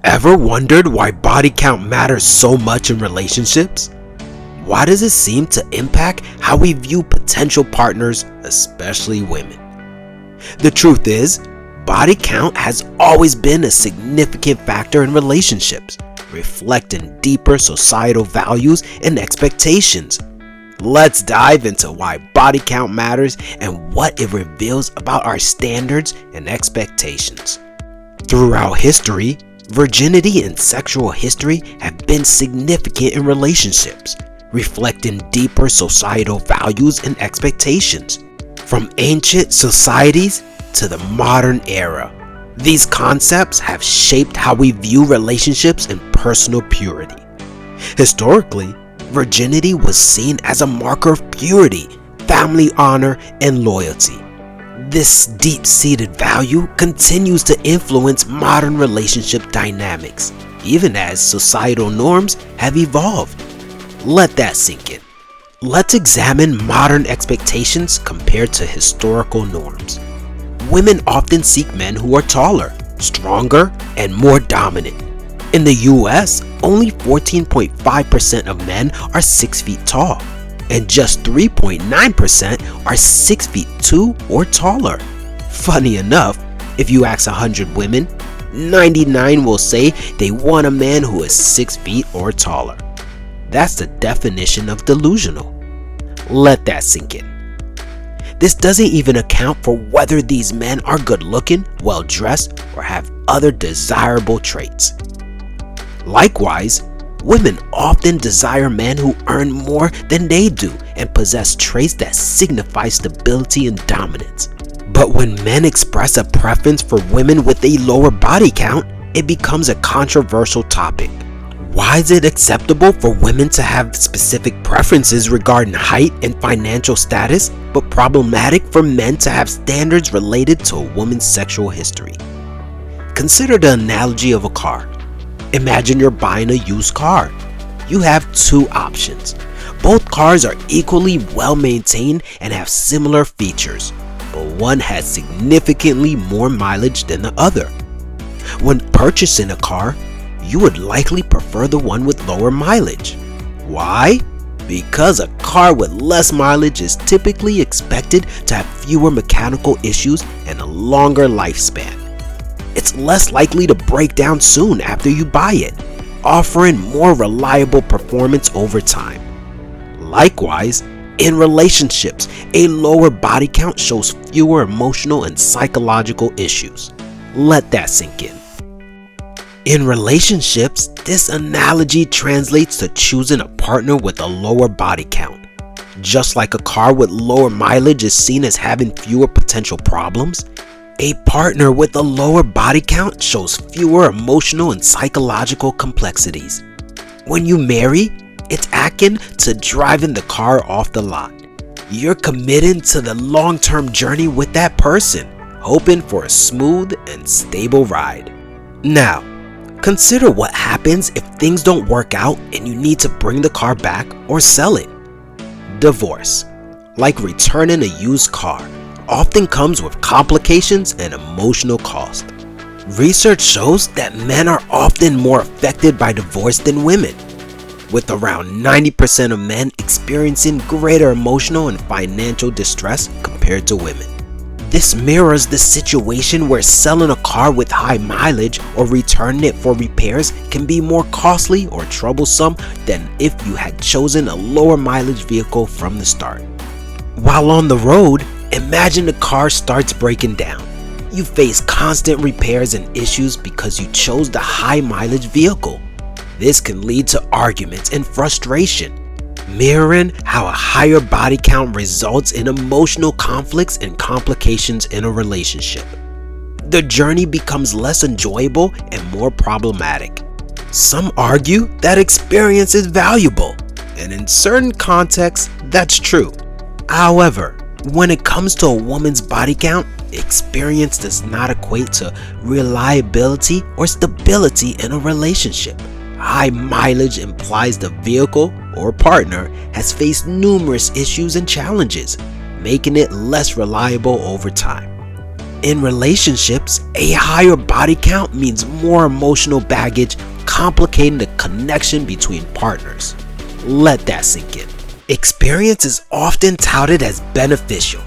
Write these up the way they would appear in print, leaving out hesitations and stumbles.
Ever wondered why body count matters so much in relationships? Why does it seem to impact how we view potential partners, especially women? The truth is, body count has always been a significant factor in relationships, reflecting deeper societal values and expectations. Let's dive into why body count matters and what it reveals about our standards and expectations. Throughout history, virginity and sexual history have been significant in relationships, reflecting deeper societal values and expectations. From ancient societies to the modern era, these concepts have shaped how we view relationships and personal purity. Historically, virginity was seen as a marker of purity, family honor, and loyalty. This deep-seated value continues to influence modern relationship dynamics, even as societal norms have evolved. Let that sink in. Let's examine modern expectations compared to historical norms. Women often seek men who are taller, stronger, and more dominant. In the US, only 14.5% of men are 6 feet tall, and just 3.9% are 6 feet 2 or taller. Funny enough, if you ask 100 women, 99 will say they want a man who is 6 feet or taller. That's the definition of delusional. Let that sink in. This doesn't even account for whether these men are good looking, well dressed, or have other desirable traits. Likewise, women often desire men who earn more than they do and possess traits that signify stability and dominance. But when men express a preference for women with a lower body count, it becomes a controversial topic. Why is it acceptable for women to have specific preferences regarding height and financial status, but problematic for men to have standards related to a woman's sexual history? Consider the analogy of a car. Imagine you're buying a used car. You have two options. Both cars are equally well maintained and have similar features, but one has significantly more mileage than the other. When purchasing a car, you would likely prefer the one with lower mileage. Why? Because a car with less mileage is typically expected to have fewer mechanical issues and a longer lifespan. It's less likely to break down soon after you buy it, offering more reliable performance over time. Likewise, in relationships, a lower body count shows fewer emotional and psychological issues. Let that sink in. In relationships, this analogy translates to choosing a partner with a lower body count. Just like a car with lower mileage is seen as having fewer potential problems, a partner with a lower body count shows fewer emotional and psychological complexities. When you marry, it's akin to driving the car off the lot. You're committed to the long-term journey with that person, hoping for a smooth and stable ride. Now, consider what happens if things don't work out and you need to bring the car back or sell it. Divorce, like returning a used car, often comes with complications and emotional cost. Research shows that men are often more affected by divorce than women, with around 90% of men experiencing greater emotional and financial distress compared to women. This mirrors the situation where selling a car with high mileage or returning it for repairs can be more costly or troublesome than if you had chosen a lower mileage vehicle from the start. While on the road, imagine the car starts breaking down. You face constant repairs and issues because you chose the high mileage vehicle. This can lead to arguments and frustration, mirroring how a higher body count results in emotional conflicts and complications in a relationship. The journey becomes less enjoyable and more problematic. Some argue that experience is valuable, and in certain contexts, that's true. However, when it comes to a woman's body count, experience does not equate to reliability or stability in a relationship. High mileage implies the vehicle or partner has faced numerous issues and challenges, making it less reliable over time. In relationships, a higher body count means more emotional baggage, complicating the connection between partners. Let that sink in. Experience is often touted as beneficial,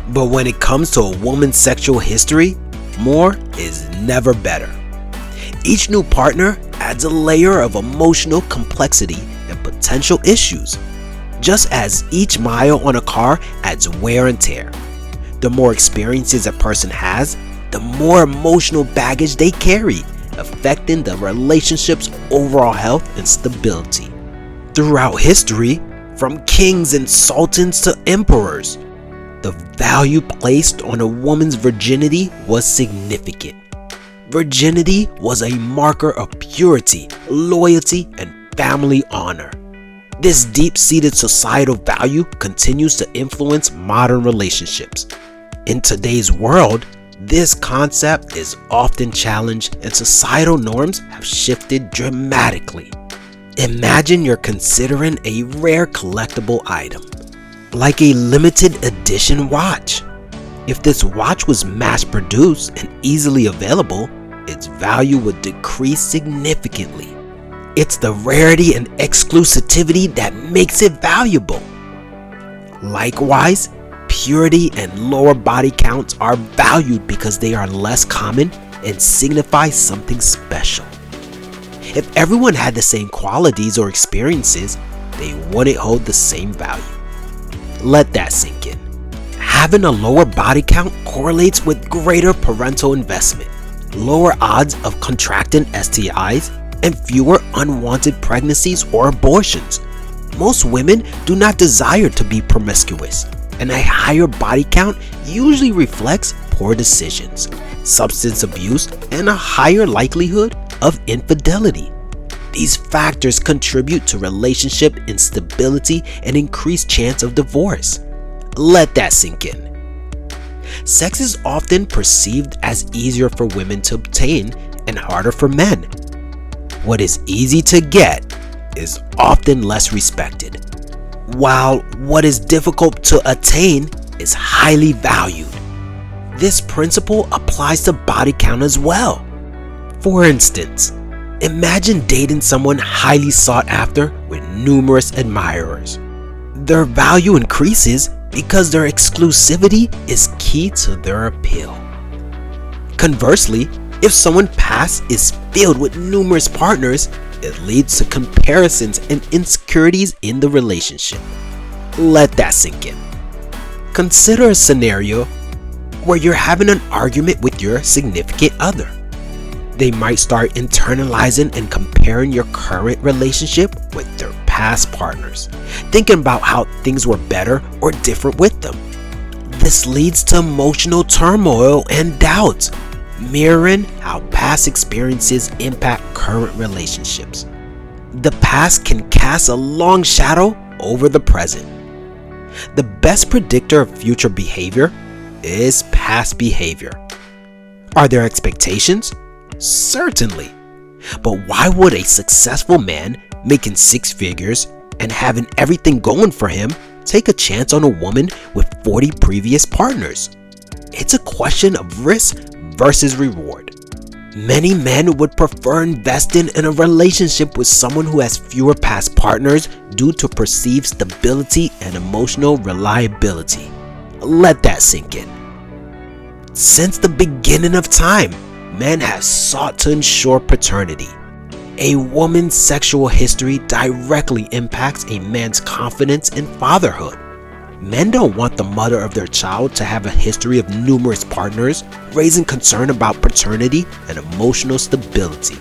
but when it comes to a woman's sexual history, more is never better. Each new partner adds a layer of emotional complexity and potential issues, just as each mile on a car adds wear and tear. The more experiences a person has, the more emotional baggage they carry, affecting the relationship's overall health and stability. Throughout history, from kings and sultans to emperors, the value placed on a woman's virginity was significant. Virginity was a marker of purity, loyalty, and family honor. This deep-seated societal value continues to influence modern relationships. In today's world, this concept is often challenged and societal norms have shifted dramatically. Imagine you're considering a rare collectible item, like a limited edition watch. If this watch was mass-produced and easily available, its value would decrease significantly. It's the rarity and exclusivity that makes it valuable. Likewise, purity and lower body counts are valued because they are less common and signify something special. If everyone had the same qualities or experiences, they wouldn't hold the same value. Let that sink in. Having a lower body count correlates with greater parental investment, lower odds of contracting STIs, and fewer unwanted pregnancies or abortions. Most women do not desire to be promiscuous, and a higher body count usually reflects poor decisions, substance abuse, and a higher likelihood of infidelity. These factors contribute to relationship instability and increased chance of divorce. Let that sink in. Sex is often perceived as easier for women to obtain and harder for men. What is easy to get is often less respected, while what is difficult to attain is highly valued. This principle applies to body count as well. For instance, imagine dating someone highly sought after with numerous admirers. Their value increases because their exclusivity is key to their appeal. Conversely, if someone past is filled with numerous partners, it leads to comparisons and insecurities in the relationship. Let that sink in. Consider a scenario where you're having an argument with your significant other. They might start internalizing and comparing your current relationship with their past partners, thinking about how things were better or different with them. This leads to emotional turmoil and doubt, mirroring how past experiences impact current relationships. The past can cast a long shadow over the present. The best predictor of future behavior is past behavior. Are there expectations? Certainly. But why would a successful man making six figures and having everything going for him take a chance on a woman with 40 previous partners? It's a question of risk versus reward. Many men would prefer investing in a relationship with someone who has fewer past partners due to perceived stability and emotional reliability. Let that sink in. Since the beginning of time, men have sought to ensure paternity. A woman's sexual history directly impacts a man's confidence in fatherhood. Men don't want the mother of their child to have a history of numerous partners, raising concern about paternity and emotional stability.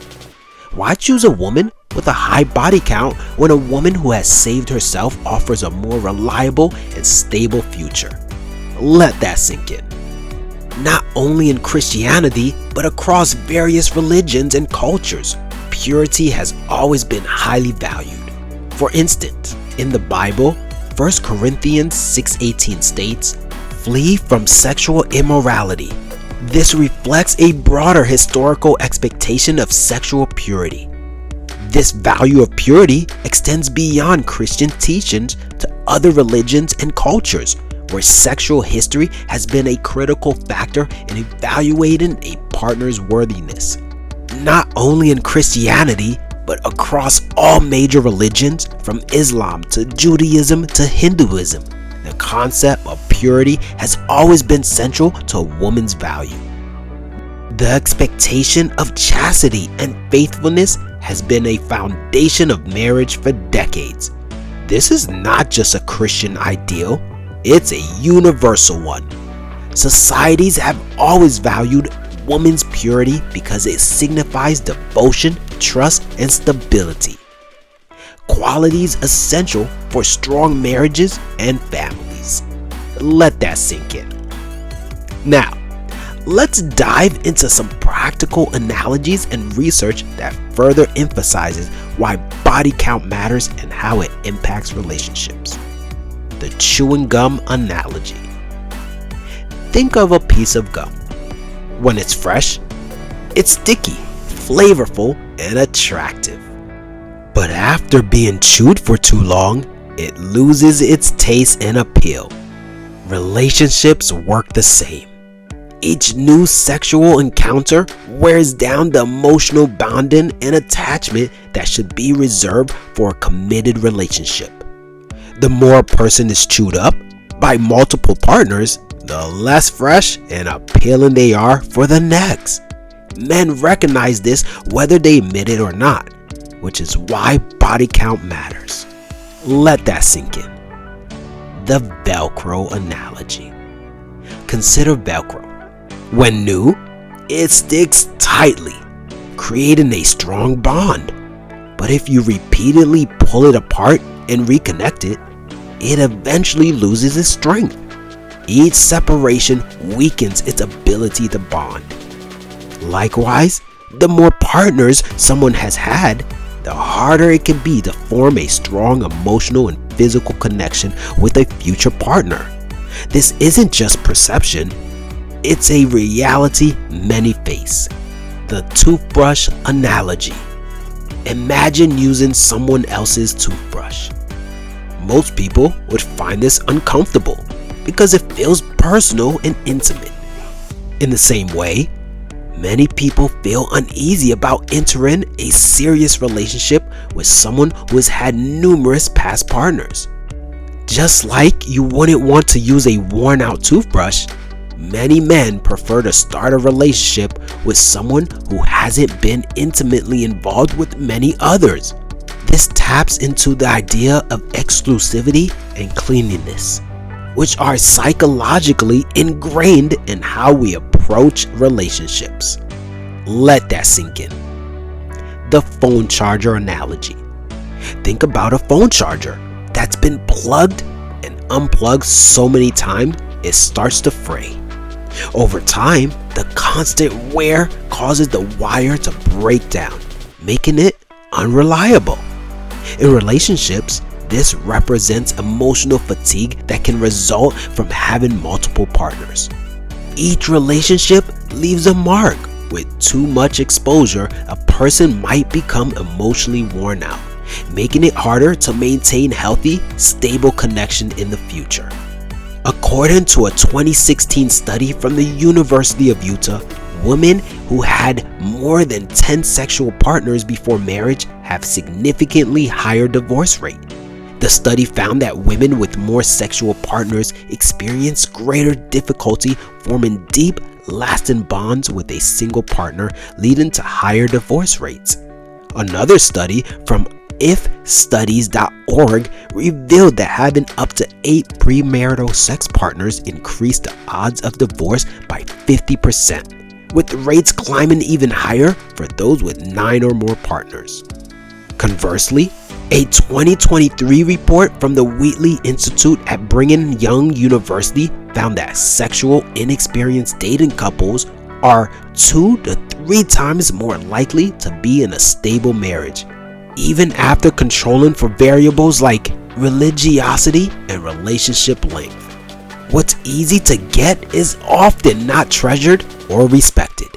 Why choose a woman with a high body count when a woman who has saved herself offers a more reliable and stable future? Let that sink in. Not only in Christianity, but across various religions and cultures, purity has always been highly valued. For instance, in the Bible, 1 Corinthians 6:18 states, "Flee from sexual immorality." This reflects a broader historical expectation of sexual purity. This value of purity extends beyond Christian teachings to other religions and cultures, where sexual history has been a critical factor in evaluating a partner's worthiness. Not only in Christianity, but across all major religions, from Islam to Judaism to Hinduism, the concept of purity has always been central to a woman's value. The expectation of chastity and faithfulness has been a foundation of marriage for decades. This is not just a Christian ideal, it's a universal one. Societies have always valued woman's purity because it signifies devotion, trust, and stability. Qualities essential for strong marriages and families. Let that sink in. Now, let's dive into some practical analogies and research that further emphasizes why body count matters and how it impacts relationships. The chewing gum analogy. Think of a piece of gum. When it's fresh, it's sticky, flavorful, and attractive. But after being chewed for too long, it loses its taste and appeal. Relationships work the same. Each new sexual encounter wears down the emotional bonding and attachment that should be reserved for a committed relationship. The more a person is chewed up by multiple partners, the less fresh and appealing they are for the next. Men recognize this whether they admit it or not, which is why body count matters. Let that sink in. The Velcro analogy. Consider Velcro. When new, it sticks tightly, creating a strong bond. But if you repeatedly pull it apart and reconnect it, it eventually loses its strength. Each separation weakens its ability to bond. Likewise, the more partners someone has had, the harder it can be to form a strong emotional and physical connection with a future partner. This isn't just perception, it's a reality many face. The toothbrush analogy. Imagine using someone else's toothbrush. Most people would find this uncomfortable because it feels personal and intimate. In the same way, many people feel uneasy about entering a serious relationship with someone who has had numerous past partners. Just like you wouldn't want to use a worn-out toothbrush, many men prefer to start a relationship with someone who hasn't been intimately involved with many others. This taps into the idea of exclusivity and cleanliness, which are psychologically ingrained in how we approach relationships. Let that sink in. The phone charger analogy. Think about a phone charger that's been plugged and unplugged so many times it starts to fray. Over time, the constant wear causes the wire to break down, making it unreliable. In relationships, this represents emotional fatigue that can result from having multiple partners. Each relationship leaves a mark. With too much exposure, a person might become emotionally worn out, making it harder to maintain healthy, stable connection in the future. According to a 2016 study from the University of Utah, women who had more than 10 sexual partners before marriage have significantly higher divorce rate. The study found that women with more sexual partners experience greater difficulty forming deep, lasting bonds with a single partner, leading to higher divorce rates. Another study from ifstudies.org revealed that having up to 8 premarital sex partners increased the odds of divorce by 50%, with rates climbing even higher for those with 9 or more partners. Conversely, a 2023 report from the Wheatley Institute at Brigham Young University found that sexual inexperienced dating couples are 2 to 3 times more likely to be in a stable marriage, even after controlling for variables like religiosity and relationship length. What's easy to get is often not treasured or respected.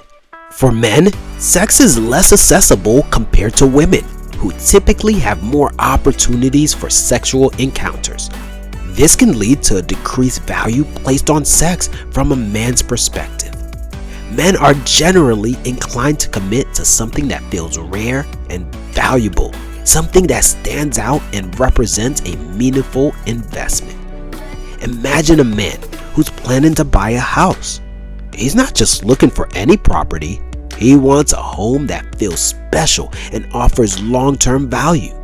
For men, sex is less accessible compared to women, who typically have more opportunities for sexual encounters. This can lead to a decreased value placed on sex from a man's perspective. Men are generally inclined to commit to something that feels rare and valuable, something that stands out and represents a meaningful investment. Imagine a man who's planning to buy a house. He's not just looking for any property. He wants a home that feels special and offers long-term value.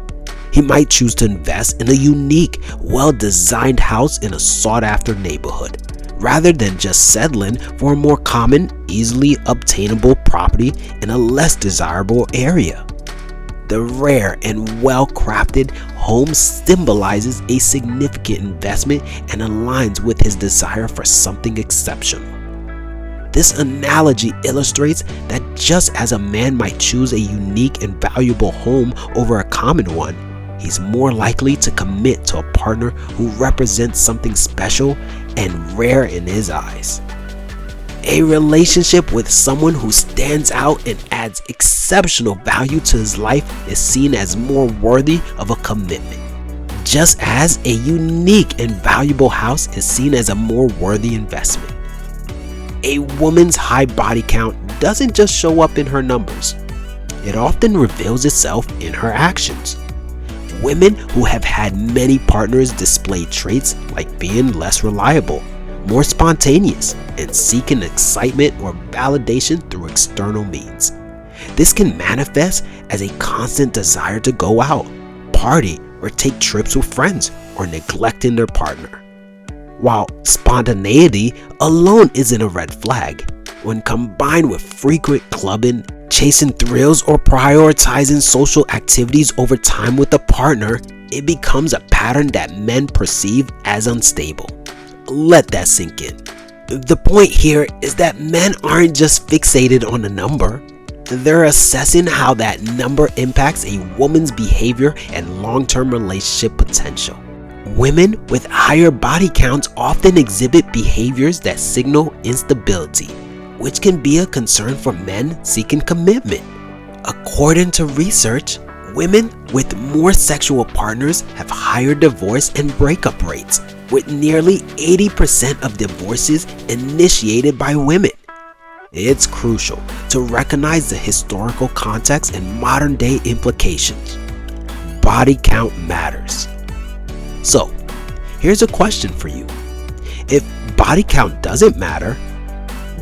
He might choose to invest in a unique, well-designed house in a sought-after neighborhood, rather than just settling for a more common, easily obtainable property in a less desirable area. The rare and well-crafted home symbolizes a significant investment and aligns with his desire for something exceptional. This analogy illustrates that just as a man might choose a unique and valuable home over a common one, he's more likely to commit to a partner who represents something special and rare in his eyes. A relationship with someone who stands out and adds exceptional value to his life is seen as more worthy of a commitment, just as a unique and valuable house is seen as a more worthy investment. A woman's high body count doesn't just show up in her numbers. It often reveals itself in her actions. Women who have had many partners display traits like being less reliable, more spontaneous, and seeking excitement or validation through external means. This can manifest as a constant desire to go out, party, or take trips with friends, or neglecting their partner. While spontaneity alone isn't a red flag, when combined with frequent clubbing, chasing thrills, or prioritizing social activities over time with a partner, it becomes a pattern that men perceive as unstable. Let that sink in. The point here is that men aren't just fixated on a number. They're assessing how that number impacts a woman's behavior and long-term relationship potential. Women with higher body counts often exhibit behaviors that signal instability, which can be a concern for men seeking commitment. According to research, women with more sexual partners have higher divorce and breakup rates, with nearly 80% of divorces initiated by women. It's crucial to recognize the historical context and modern-day implications. Body count matters. So, here's a question for you. If body count doesn't matter,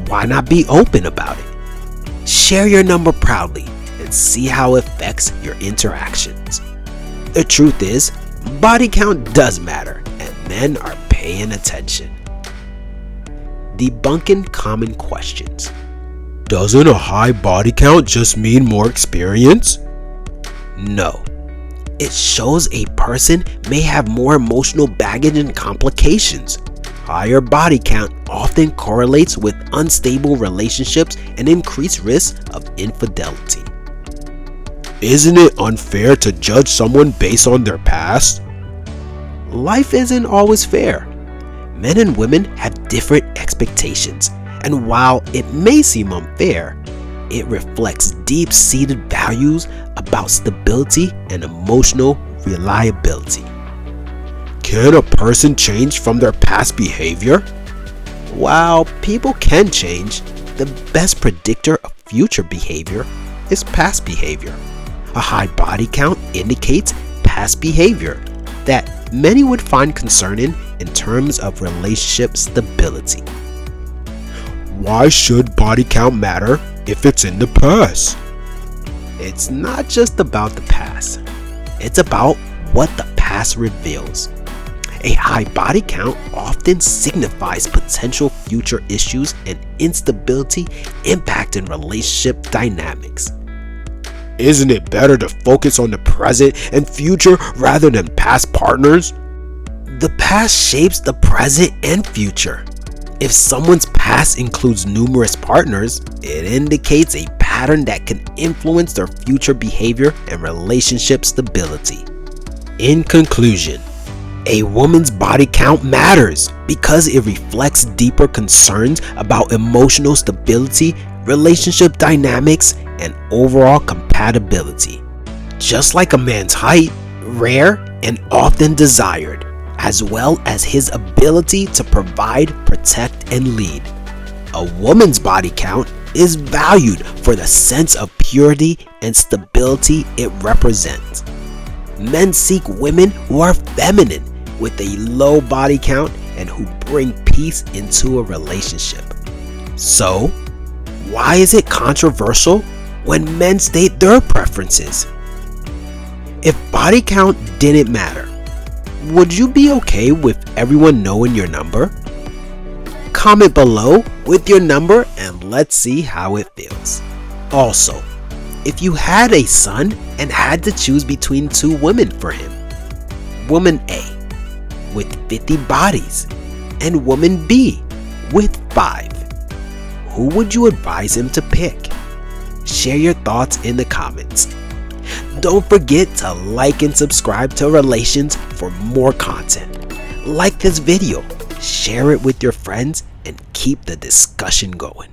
why not be open about it? Share your number proudly and see how it affects your interactions. The truth is, body count does matter, and men are paying attention. Debunking common questions. Doesn't a high body count just mean more experience? No. It shows a person may have more emotional baggage and complications. Higher body count often correlates with unstable relationships and increased risk of infidelity. Isn't it unfair to judge someone based on their past? Life isn't always fair. Men and women have different expectations, and while it may seem unfair, it reflects deep-seated values about stability and emotional reliability. Can a person change from their past behavior? While people can change, the best predictor of future behavior is past behavior. A high body count indicates past behavior that many would find concerning in terms of relationship stability. Why should body count matter if it's in the past? It's not just about the past. It's about what the past reveals. A high body count often signifies potential future issues and instability impacting relationship dynamics. Isn't it better to focus on the present and future rather than past partners? The past shapes the present and future. If someone's past includes numerous partners, it indicates a pattern that can influence their future behavior and relationship stability. In conclusion, a woman's body count matters because it reflects deeper concerns about emotional stability, relationship dynamics, and overall compatibility. Just like a man's height, rare and often desired, a as well as his ability to provide, protect, and lead. A woman's body count is valued for the sense of purity and stability it represents. Men seek women who are feminine with a low body count and who bring peace into a relationship. So, why is it controversial when men state their preferences? If body count didn't matter, would you be okay with everyone knowing your number? Comment below with your number and let's see how it feels. Also, if you had a son and had to choose between two women for him, woman A with 50 bodies and woman B with 5, who would you advise him to pick? Share your thoughts in the comments. Don't forget to like and subscribe to Relations for more content. Like this video, share it with your friends, and keep the discussion going.